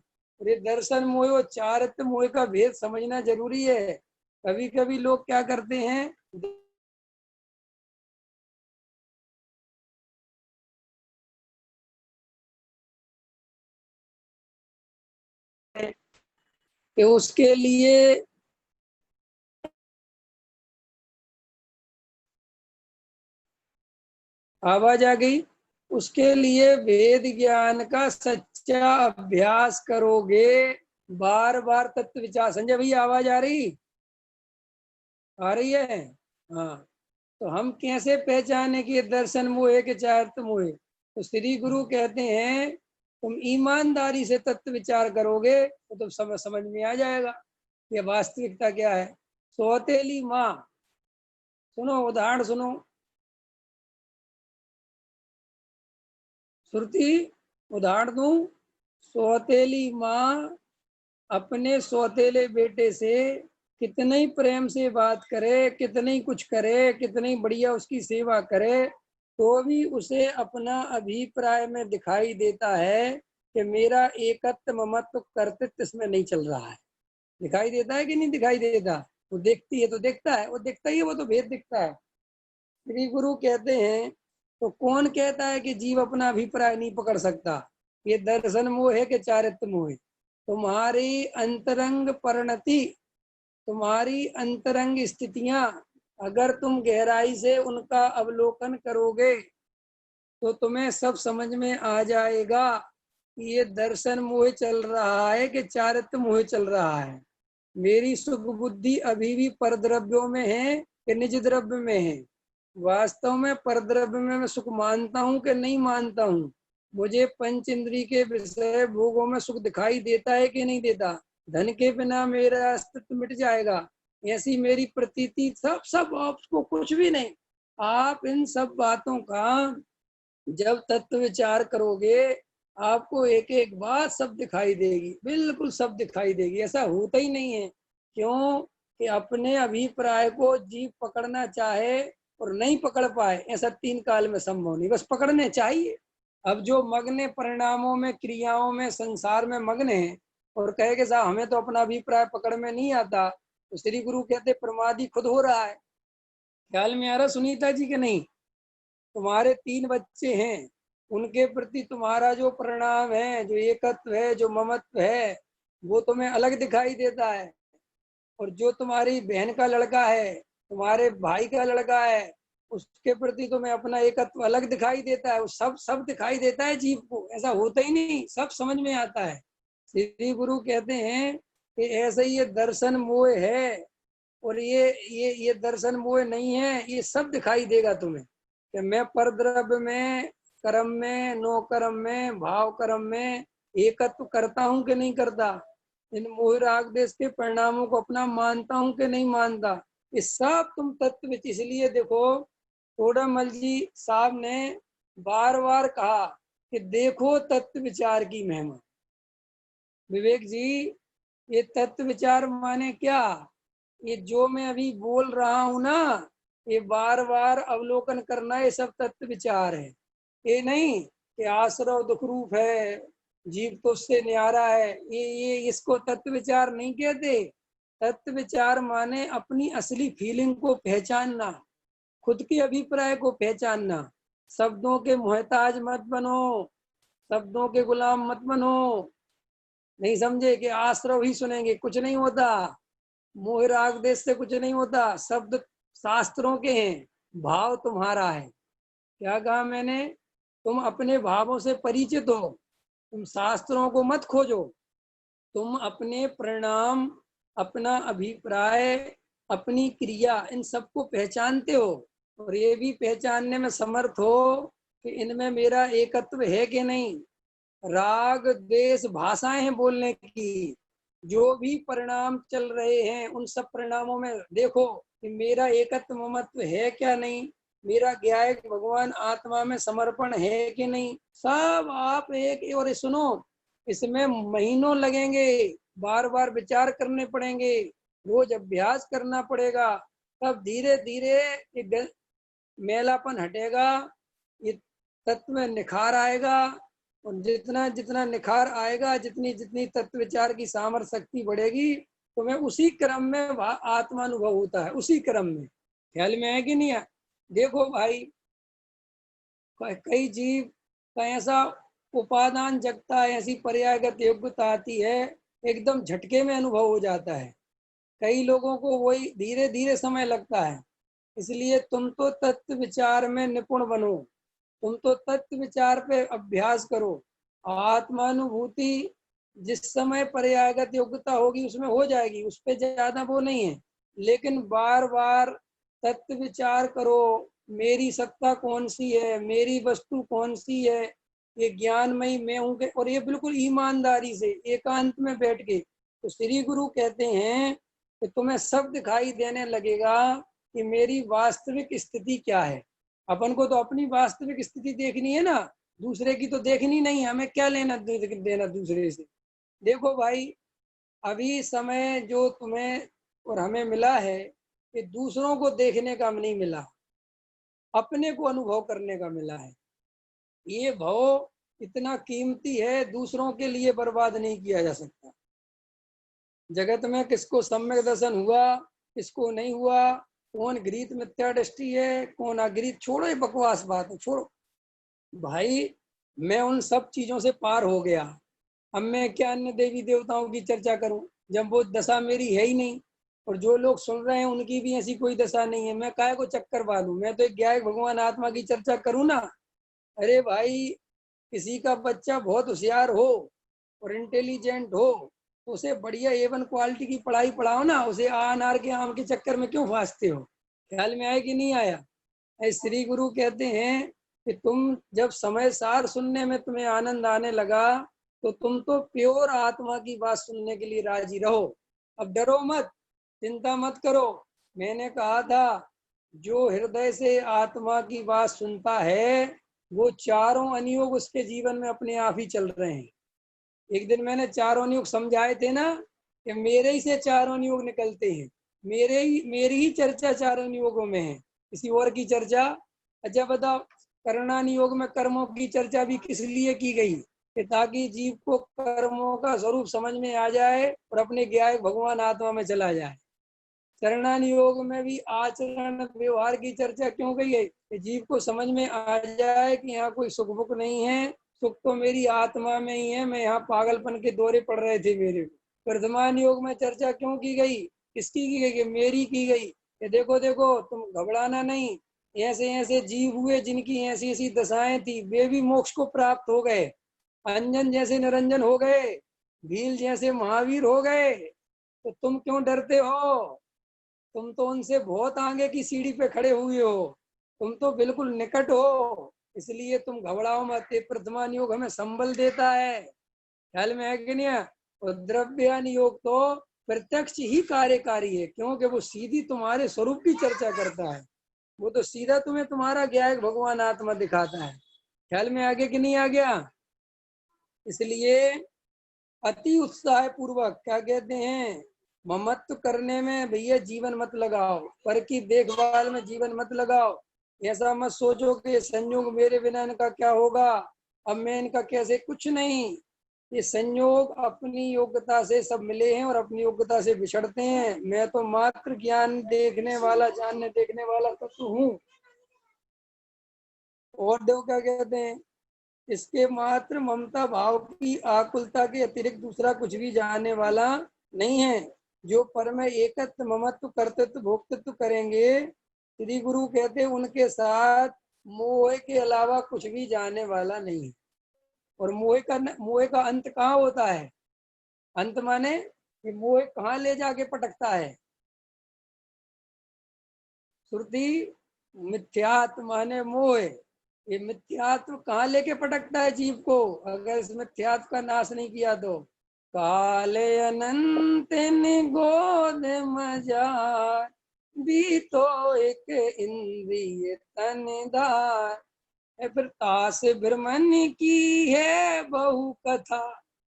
और ये दर्शन मोह और चारित्य मोह का भेद समझना जरूरी है। कभी कभी लोग क्या करते हैं कि उसके लिए आवाज आ गई, उसके लिए वेद ज्ञान का सच्चा अभ्यास करोगे, बार बार तत्व विचार। संजय भैया आवाज आ रही है? हाँ। तो हम कैसे पहचाने कि ये दर्शन मोह है कि चारित्र मोह है? तो श्री गुरु कहते हैं तुम ईमानदारी से तत्व विचार करोगे तो तुम समझ में आ जाएगा ये वास्तविकता क्या है। सौतेली माँ, सुनो उदाहरण सुनो। श्रुति, उदाहरण दूं। सौतेली माँ अपने सौतेले बेटे से कितने ही प्रेम से बात करे, कितने ही कुछ करे, कितनी बढ़िया उसकी सेवा करे, तो भी उसे अपना अभिप्राय में दिखाई देता है कि मेरा एकत्व ममत्व कर्तृत्व इसमें नहीं चल रहा है। दिखाई देता है कि नहीं दिखाई देता? वो देखती है तो देखता है, वो देखता ही है, वो तो भेद दिखता है। श्री गुरु कहते हैं तो कौन कहता है कि जीव अपना अभिप्राय नहीं पकड़ सकता? ये दर्शन मोह है कि चारित्र मोह है? तुम्हारी अंतरंग परिणति, तुम्हारी अंतरंग स्थितियां अगर तुम गहराई से उनका अवलोकन करोगे तो तुम्हें सब समझ में आ जाएगा कि ये दर्शन मोह चल रहा है कि चारित्र मोह चल रहा है। मेरी सुख बुद्धि अभी भी परद्रव्यों में है कि निज द्रव्य में है? वास्तव में परद्रव्य में मैं सुख मानता हूँ कि नहीं मानता हूँ? मुझे पंच इंद्री के विषय भोगों में सुख दिखाई देता है कि नहीं देता? धन के बिना मेरा अस्तित्व मिट जाएगा, ऐसी मेरी प्रतीति। सब सब आपको कुछ भी नहीं। आप इन सब बातों का जब तत्व विचार करोगे आपको एक एक बात सब दिखाई देगी, बिल्कुल सब दिखाई देगी। ऐसा होता ही नहीं है। क्यों? कि अपने अभिप्राय को जीव पकड़ना चाहे और नहीं पकड़ पाए, ऐसा तीन काल में संभव नहीं। बस पकड़ने चाहिए। अब जो मग्न परिणामों में, क्रियाओं में, संसार में मग्न है और कहे कि साहब हमें तो अपना अभिप्राय पकड़ में नहीं आता, तो श्री गुरु कहते प्रमादी खुद हो रहा है। ख्याल में आ रहा सुनीता जी के नहीं? तुम्हारे तीन बच्चे हैं, उनके प्रति तुम्हारा जो परिणाम है, जो एकत्व है, जो ममत्व है, वो तुम्हें अलग दिखाई देता है। और जो तुम्हारी बहन का लड़का है, तुम्हारे भाई का लड़का है, उसके प्रति तुम्हें अपना एकत्व अलग दिखाई देता है। वो सब सब दिखाई देता है जीव को, ऐसा होता ही नहीं, सब समझ में आता है। श्री गुरु कहते हैं कि ऐसा ही ये दर्शन मोह है। और ये दर्शन मोह नहीं है, ये सब दिखाई देगा तुम्हें कि मैं परद्रव्य में, कर्म में, नो कर्म में, भाव कर्म में एकत्व करता हूं कि नहीं करता? इन मोह राग देश के परिणामों को अपना मानता हूं कि नहीं मानता? ये सब तुम तत्व। इसलिए देखो, तोडामल जी साहब ने बार बार कहा कि देखो तत्व विचार की महिमा। विवेक जी, ये तत्व विचार माने क्या? ये जो मैं अभी बोल रहा हूं ना, ये बार बार अवलोकन करना, ये सब तत्व विचार है। ये नहीं कि आश्रव दुख रूप है, जीव तो उससे न्यारा है, ये इसको तत्व विचार नहीं कहते। तत्व विचार माने अपनी असली फीलिंग को पहचानना, खुद के अभिप्राय को पहचानना। शब्दों के मोहताज मत बनो, शब्दों के गुलाम मत बनो। नहीं समझे कि आश्रव ही सुनेंगे, कुछ नहीं होता। मोह राग देश से कुछ नहीं होता। शब्द शास्त्रों के हैं, भाव तुम्हारा है। क्या कहा मैंने? तुम अपने भावों से परिचित हो, तुम शास्त्रों को मत खोजो। तुम अपने परिणाम, अपना अभिप्राय, अपनी क्रिया, इन सबको पहचानते हो और ये भी पहचानने में समर्थ हो कि इनमें मेरा एकत्व है कि नहीं। राग द्वेष भाषाएं हैं बोलने की। जो भी परिणाम चल रहे हैं उन सब परिणामों में देखो कि मेरा एकत्व ममत्व है क्या नहीं, मेरा ज्ञायक भगवान आत्मा में समर्पण है कि नहीं। सब आप एक। और सुनो, इसमें महीनों लगेंगे, बार बार विचार करने पड़ेंगे, रोज अभ्यास करना पड़ेगा। तब धीरे धीरे मैलापन हटेगा, ये तत्व में निखार आएगा। और जितना जितना निखार आएगा, जितनी जितनी तत्व विचार की सामर्थ्य शक्ति बढ़ेगी, तुम्हें उसी क्रम में आत्मानुभव होता है, उसी क्रम में। ख्याल में है कि नहीं है? देखो भाई, कई जीव का ऐसा उपादान जगता है, ऐसी पर्यायगत योग्यता आती है, एकदम झटके में अनुभव हो जाता है। कई लोगों को वही धीरे धीरे समय लगता है। इसलिए तुम तो तत्व विचार में निपुण बनो, तुम तो तत्व विचार पे अभ्यास करो। आत्मानुभूति जिस समय पर्यायगत योग्यता होगी उसमें हो जाएगी, उस पर ज्यादा वो नहीं है। लेकिन बार बार तत्व विचार करो, मेरी सत्ता कौन सी है, मेरी वस्तु कौन सी है, ये ज्ञानमयी मैं हूँ और ये बिल्कुल ईमानदारी से एकांत में बैठ के, तो श्री गुरु कहते हैं कि तुम्हें सब दिखाई देने लगेगा कि मेरी वास्तविक स्थिति क्या है। अपन को तो अपनी वास्तविक स्थिति देखनी है ना, दूसरे की तो देखनी नहीं है। हमें क्या लेना देना दूसरे से। देखो भाई, अभी समय जो तुम्हें और हमें मिला है, कि दूसरों को देखने का नहीं मिला, अपने को अनुभव करने का मिला है। ये भाव इतना कीमती है, दूसरों के लिए बर्बाद नहीं किया जा सकता। जगत में किसको सम्यक दर्शन हुआ, किसको नहीं हुआ, कौन गृहीत मिथ्या दृष्टि है, कौन अगृहीत, छोड़ो ये बकवास बात है, छोड़ो भाई। मैं उन सब चीजों से पार हो गया। अब मैं क्या अन्य देवी देवताओं की चर्चा करूं, जब वो दशा मेरी है ही नहीं, और जो लोग सुन रहे हैं उनकी भी ऐसी कोई दशा नहीं है। मैं काहे को चक्कर बांधूं, मैं तो एक ज्ञायक भगवान आत्मा की चर्चा करूं ना। अरे भाई, किसी का बच्चा बहुत होशियार हो और इंटेलिजेंट हो, तो उसे बढ़िया A1 क्वालिटी की पढ़ाई पढ़ाओ ना, उसे अनार के आम के चक्कर में क्यों फांसते हो। ख्याल में आया कि नहीं आया? श्री गुरु कहते हैं कि तुम जब समय सार सुनने में तुम्हें आनंद आने लगा, तो तुम तो प्योर आत्मा की बात सुनने के लिए राजी रहो। अब डरो मत, चिंता मत करो। मैंने कहा था, जो हृदय से आत्मा की बात सुनता है, वो चारों अनियोग उसके जीवन में अपने आप ही चल रहे हैं। एक दिन मैंने चारों अनुयोग समझाए थे ना, कि मेरे ही से चारों अनुयोग निकलते हैं, मेरी ही चर्चा चारों अनुयोगों में है, किसी और की चर्चा। अच्छा बताओ, कर्णानुयोग में कर्मों की चर्चा भी किस लिए की गई, कि ताकि जीव को कर्मों का स्वरूप समझ में आ जाए और अपने ज्ञायक भगवान आत्मा में चला जाए। चरणानुयोग में भी आचरण व्यवहार की चर्चा क्यों गई है, कि जीव को समझ में आ जाए कि यहाँ कोई सुख भुख नहीं है, सुख तो मेरी आत्मा में ही है, मैं यहाँ पागलपन के दौरे पड़ रहे थे मेरे को। वर्तमान योग में चर्चा क्यों की गई, किसकी की गई, कि मेरी की गई, कि देखो देखो तुम घबराना नहीं, ऐसे ऐसे जीव हुए जिनकी ऐसी ऐसी दशाएं थी, वे भी मोक्ष को प्राप्त हो गए, अंजन जैसे निरंजन हो गए, भील जैसे महावीर हो गए, तो तुम क्यों डरते हो? तुम तो उनसे बहुत आगे की सीढ़ी पे खड़े हुए हो, तुम तो बिल्कुल निकट हो, इसलिए तुम घबराओ मत। प्रथमान योग हमें संबल देता है, ख्याल में है कि नहीं है? और द्रव्यान योग तो प्रत्यक्ष ही कार्यकारी है, क्योंकि वो सीधी तुम्हारे स्वरूप की चर्चा करता है। वो तो सीधा तुम्हें तुम्हारा ज्ञायक भगवान आत्मा दिखाता है। ख्याल में आगे कि नहीं आ गया? इसलिए अति उत्साह पूर्वक, क्या कहते हैं, ममत्व करने में भैया जीवन मत लगाओ, पर की देखभाल में जीवन मत लगाओ। ऐसा मत सोचो कि संयोग मेरे बिना इनका क्या होगा, अब मैं इनका कैसे, कुछ नहीं। ये संयोग अपनी योग्यता से सब मिले हैं और अपनी योग्यता से बिछड़ते हैं। मैं तो मात्र ज्ञान देखने वाला, जानने देखने वाला तत्व हूँ। और देखो क्या कहते हैं, इसके मात्र ममता भाव की आकुलता के अतिरिक्त दूसरा कुछ भी जानने वाला नहीं है। जो पर में एकत्व ममत्व कर्तृत्व भोक्तृत्व करेंगे, श्री गुरु कहते हैं, उनके साथ मोह के अलावा कुछ भी जानने वाला नहीं है। और मोह का अंत कहाँ होता है? अंत माने कि मोह कहाँ ले जाके पटकता है? श्रुति मिथ्यात्व माने मोह। ये मिथ्यात्व कहाँ लेके पटकता है जीव को, अगर इस मिथ्यात्व का नाश नहीं किया तो। काले अनंत गोद मजार, भी तो एक इंद्रिय तनदार, फिर तास ब्रह्मन की है बहु कथा।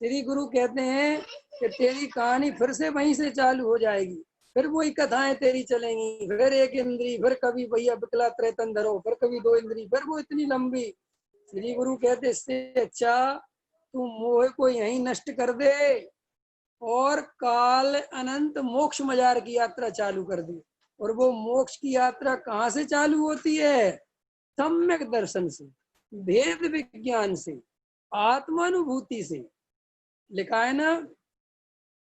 श्री गुरु कहते हैं कि तेरी कहानी फिर से वहीं से चालू हो जाएगी, फिर वही कथाएं तेरी चलेंगी, फिर एक इंद्री, फिर कभी भैया विकला त्रैतन धरो, फिर कभी दो इंद्री, फिर वो इतनी लंबी। श्री गुरु कहते इससे अच्छा तू मोह को यहीं नष्ट कर दे, और काल अनंत मोक्ष मजार की यात्रा चालू कर दी। और वो मोक्ष की यात्रा कहाँ से चालू होती है? सम्यक दर्शन से, भेद विज्ञान से, आत्मानुभूति से। लिखा है ना,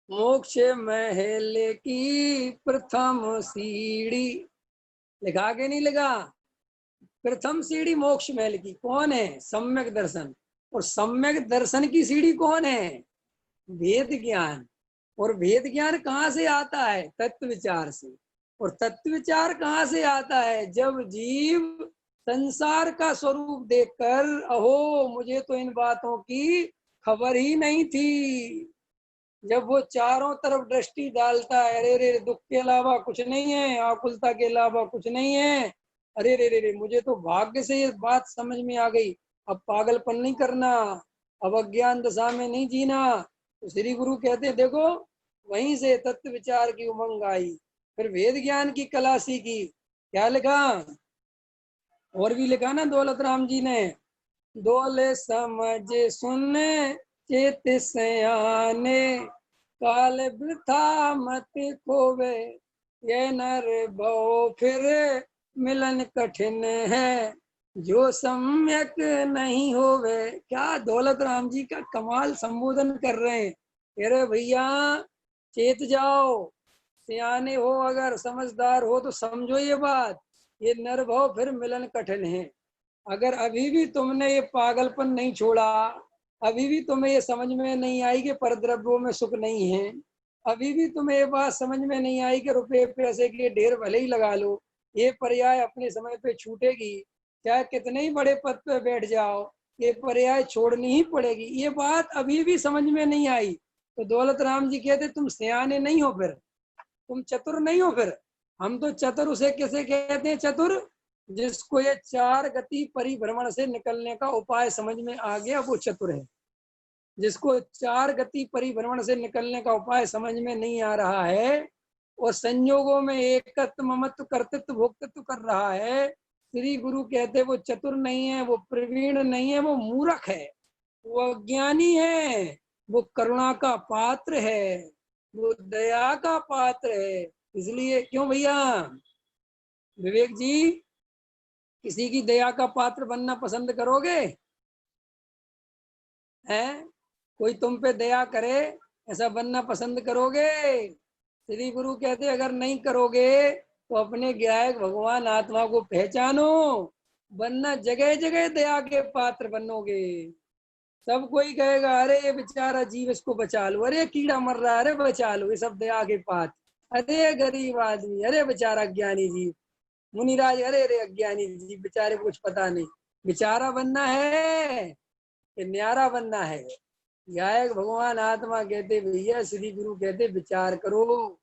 मोक्ष महल की प्रथम सीढ़ी। लिखा के नहीं लिखा? प्रथम सीढ़ी मोक्ष महल की कौन है? सम्यक दर्शन। और सम्यक दर्शन की सीढ़ी कौन है? वेद ज्ञान। और वेद ज्ञान कहाँ से आता है? तत्व विचार से। और तत्व विचार कहाँ से आता है? जब जीव संसार का स्वरूप देखकर, अहो मुझे तो इन बातों की खबर ही नहीं थी, जब वो चारों तरफ दृष्टि डालता है, अरे रे दुख के अलावा कुछ नहीं है, आकुलता के अलावा कुछ नहीं है, अरे रे रे मुझे तो भाग्य से ये बात समझ में आ गई, अब पागलपन नहीं करना, अब अज्ञान दशा में नहीं जीना। तो श्री गुरु कहते हैं देखो, वहीं से तत्व विचार की उमंग आई। फिर वेद ज्ञान की कला सीखी। क्या लिखा? और भी लिखा ना दौलत राम जी ने, दोले समझ सुन चेत सयाने, काल वृथा मत खोवे, ये नर भव फिर मिलन कठिन है, जो सम्यक नहीं होवे। क्या दौलत राम जी का कमाल संबोधन कर रहे हैं। अरे भैया चेत जाओ, सियाने हो, अगर समझदार हो तो समझो ये बात, ये नर भव फिर मिलन कठिन है। अगर अभी भी तुमने ये पागलपन नहीं छोड़ा, अभी भी तुम्हें ये समझ में नहीं आई कि परद्रव्यों में सुख नहीं है, अभी भी तुम्हें ये बात समझ में नहीं आई कि रुपए पैसे के ढेर भले ही लगा लो, ये पर्याय अपने समय पे छूटेगी, चाहे कितने ही बड़े पद पे बैठ जाओ, ये पर्याय छोड़नी ही पड़ेगी। ये बात अभी भी समझ में नहीं आई तो दौलत राम जी कहते तुम सियाने नहीं हो, फिर तुम चतुर नहीं हो। फिर हम तो चतुर उसे कैसे कहते हैं? चतुर जिसको ये चार गति परिभ्रमण से निकलने का उपाय समझ में आ गया, वो चतुर है। जिसको चार गति परिभ्रमण से निकलने का उपाय समझ में नहीं आ रहा है और संयोगों में एकत्व ममत्व कर्तृत्व भोक्तृत्व कर रहा है, श्री गुरु कहते वो चतुर नहीं है, वो प्रवीण नहीं है, वो मूर्ख है, वो अज्ञानी है, वो करुणा का पात्र है, वो दया का पात्र है। इसलिए क्यों भैया विवेक जी, किसी की दया का पात्र बनना पसंद करोगे? हैं? कोई तुम पे दया करे ऐसा बनना पसंद करोगे? श्री गुरु कहते अगर नहीं करोगे तो अपने गायक भगवान आत्मा को पहचानो, बनना जगह जगह दया के पात्र बनोगे। सब कोई कहेगा अरे ये बेचारा जीव, इसको बचा लो, अरे कीड़ा मर रहा है, अरे बचा लो, ये सब दया के पात्र। अरे गरीब आदमी, अरे बेचारा ज्ञानी जीव, मुनिराज, अरे अरे अज्ञानी जीव, बेचारे को कुछ पता नहीं। बेचारा बनना है कि न्यारा बनना है? गायक भगवान आत्मा कहते भैया, श्री गुरु कहते विचार करो।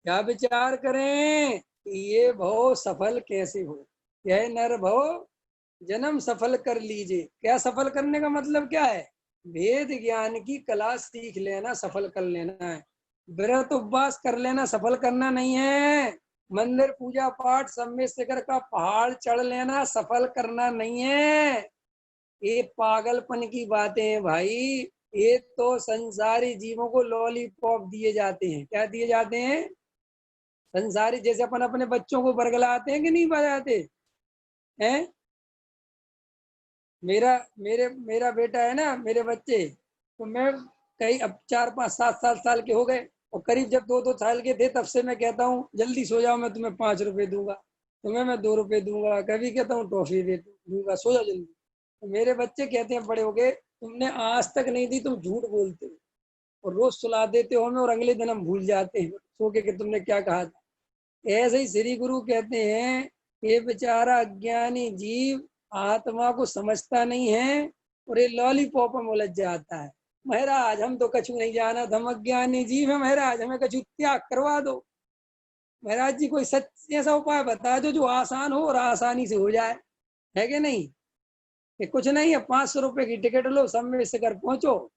क्या विचार करें? ये भव सफल कैसे हो, यह नर भव जन्म सफल कर लीजिए। क्या सफल करने का मतलब क्या है? वेद ज्ञान की कला सीख लेना सफल कर लेना है। व्रत उपवास कर लेना सफल करना नहीं है। मंदिर पूजा पाठ सब में शिखर का पहाड़ चढ़ लेना सफल करना नहीं है। ये पागलपन की बातें हैं भाई। ये तो संसारी जीवों को लॉलीपॉप दिए जाते हैं। क्या दिए जाते हैं? संसारी, जैसे अपन अपने बच्चों को बरगलाते हैं कि नहीं बजाते हैं? मेरा बेटा है ना, मेरे बच्चे, तो मैं कई अब 4 5 7 7 साल के हो गए और करीब जब 2 2 साल के थे तब से मैं कहता हूँ जल्दी सो जाओ, मैं तुम्हें 5 रुपए दूंगा, तुम्हें मैं 2 रुपए दूंगा, कभी कहता हूँ टॉफी दे दूंगा, सो जाओ जल्दी। तो मेरे बच्चे कहते हैं बड़े हो गए, तुमने आज तक नहीं दी, तुम झूठ बोलते हो और रोज सुला देते हो हमें और अगले दिन हम भूल जाते हैं सो के कि तुमने क्या कहा था। ऐसे ही श्री गुरु कहते हैं ये बेचारा अज्ञानी जीव आत्मा को समझता नहीं है और ये लॉलीपॉप में उलझ जाता है। महाराज हम तो कछु नहीं जाना, हम अज्ञानी जीव है महाराज, हमें कछु त्याग करवा दो। महाराज जी कोई सच ऐसा उपाय बता दो जो आसान हो और आसानी से हो जाए, है कि नहीं? कि कुछ नहीं है, 500 रुपए की टिकट लो, समय से कर पहुंचो,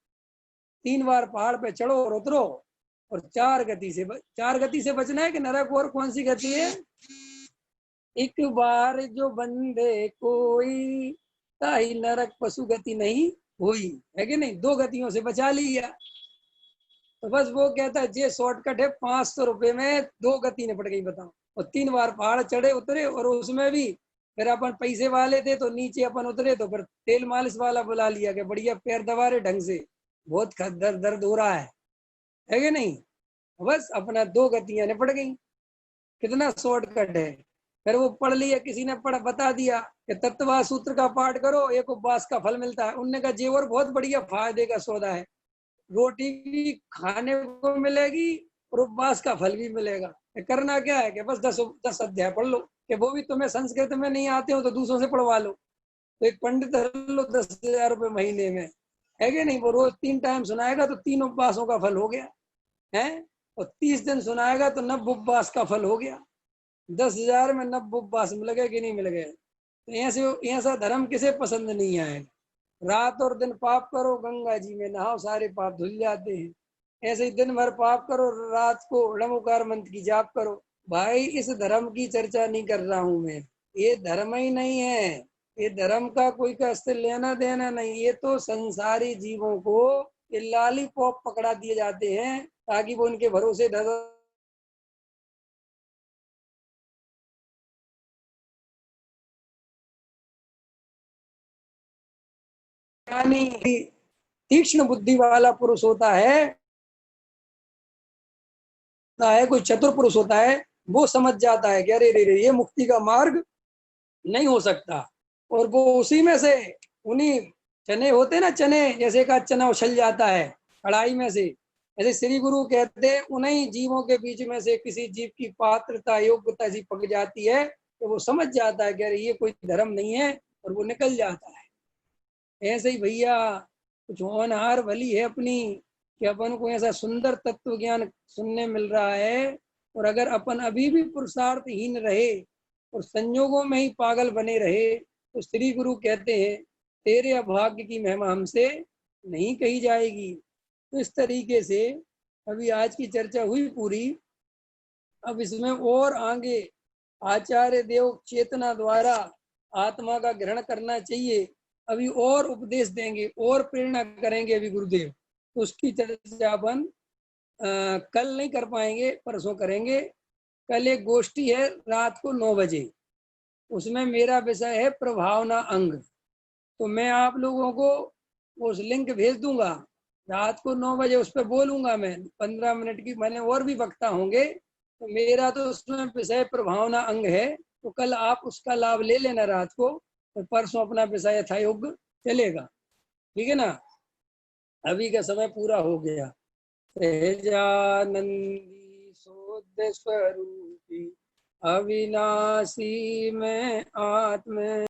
3 बार पहाड़ पे चढ़ो और उतरो और चार गति से बचना है कि नरक और कौन सी गति है? एक बार जो बंदे कोई ताई नरक पशु गति नहीं हुई, है कि नहीं? 2 गतियों से बचा लिया। तो बस वो कहता है ये शॉर्टकट है, 500 रुपए में 2 गति निपट गई, बताओ। और 3 बार पहाड़ चढ़े उतरे, और उसमें भी फिर अपन पैसे वाले थे तो नीचे अपन उतरे तो फिर तेल मालिश वाला बुला लिया कि बढ़िया पैर दबा रहे ढंग से, बहुत दर्द दर्द हो रहा है कि नहीं। बस अपना 2 गतियां निपट गई, कितना शॉर्टकट है। फिर वो पढ़ लिया, किसी ने पढ़ बता दिया कि तत्वा सूत्र का पाठ करो, एक उपवास का फल मिलता है। उनने कहा जे और बहुत बढ़िया फायदे का सौदा है, रोटी भी खाने को मिलेगी और उपवास का फल भी मिलेगा। करना क्या है कि बस 10 अध्याय पढ़ लो, कि वो भी तुम्हें संस्कृत में नहीं आते हो तो दूसरों से पढ़वा लो। तो एक पंडित रख लो 10,000 रुपये महीने में, है कि नहीं। वो रोज 3 टाइम सुनाएगा तो 3 उपवासों का फल हो गया है। और 30 दिन सुनाएगा तो 90 उपवास का फल हो गया। 10,000 में 90 उपवास मिल गए कि नहीं मिल गए। तो ऐसे ऐसा धर्म किसे पसंद नहीं आएगा। रात और दिन पाप करो, गंगा जी में नहाओ, सारे पाप धुल जाते हैं। ऐसे ही दिन भर पाप करो, रात को णमुकार मंत्र की जाप करो। भाई इस धर्म की चर्चा नहीं कर रहा हूं मैं, ये धर्म ही नहीं है। ये धर्म का कोई कसर लेना देना नहीं। ये तो संसारी जीवों को ये लॉलीपॉप पकड़ा दिए जाते हैं ताकि वो उनके भरोसे तीक्ष्ण बुद्धि वाला पुरुष होता है, कोई चतुर पुरुष होता है, वो समझ जाता है कि अरे रे रे ये मुक्ति का मार्ग नहीं हो सकता। और वो उसी में से उन्हीं चने होते ना, चने जैसे का चना उछल जाता है कढ़ाई में से, ऐसे श्री गुरु कहते हैं उन्हीं जीवों के बीच में से किसी जीव की पात्रता योग्यता ऐसी पक जाती है कि वो समझ जाता है कि अरे ये कोई धर्म नहीं है, और वो निकल जाता है। ऐसे ही भैया कुछ होनहार भली है अपनी, कि अपन को ऐसा सुंदर तत्व ज्ञान सुनने मिल रहा है। और अगर अपन अभी भी पुरुषार्थहीन रहे और संयोगों में ही पागल बने रहे तो श्री गुरु कहते हैं तेरे अभाग्य की महिमा हमसे नहीं कही जाएगी। तो इस तरीके से अभी आज की चर्चा हुई पूरी। अब इसमें और आगे आचार्य देव चेतना द्वारा आत्मा का ग्रहण करना चाहिए, अभी और उपदेश देंगे और प्रेरणा करेंगे अभी गुरुदेव। तो उसकी चर्चा अपन कल नहीं कर पाएंगे, परसों करेंगे। कल एक गोष्ठी है रात को 9 बजे, उसमें मेरा विषय है प्रभावना अंग। तो मैं आप लोगों को उस लिंक भेज दूंगा, रात को 9 बजे उस पर बोलूंगा मैं 15 मिनट की। मैंने और भी वक्ता होंगे, तो मेरा तो उसमें विषय प्रभावना अंग है। तो कल आप उसका लाभ ले लेना रात को, और परसों अपना विषय यथायोग्य चलेगा, ठीक है ना। अभी का समय पूरा हो गया। सहजानंदी शोध स्वरूपी अविनाशी में आत्म